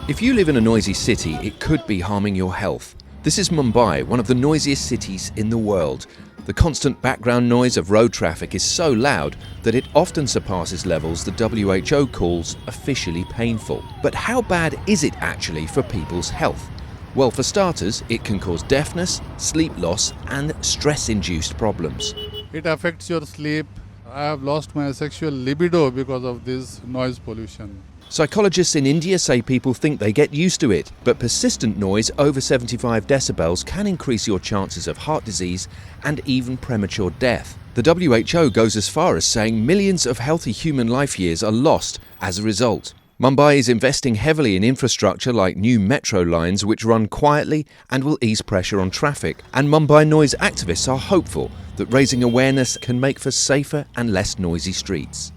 If you live in a noisy city, it could be harming your health. This is Mumbai, one of the noisiest cities in the world. The constant background noise of road traffic is so loud that it often surpasses levels the WHO calls officially painful. But how bad is it actually for people's health? Well, for starters, it can cause deafness, sleep loss, and stress-induced problems. It affects your sleep. I have lost my sexual libido because of this noise pollution. Psychologists in India say people think they get used to it, but persistent noise over 75 decibels can increase your chances of heart disease and even premature death. The WHO goes as far as saying millions of healthy human life years are lost as a result. Mumbai is investing heavily in infrastructure like new metro lines which run quietly and will ease pressure on traffic. And Mumbai noise activists are hopeful that raising awareness can make for safer and less noisy streets.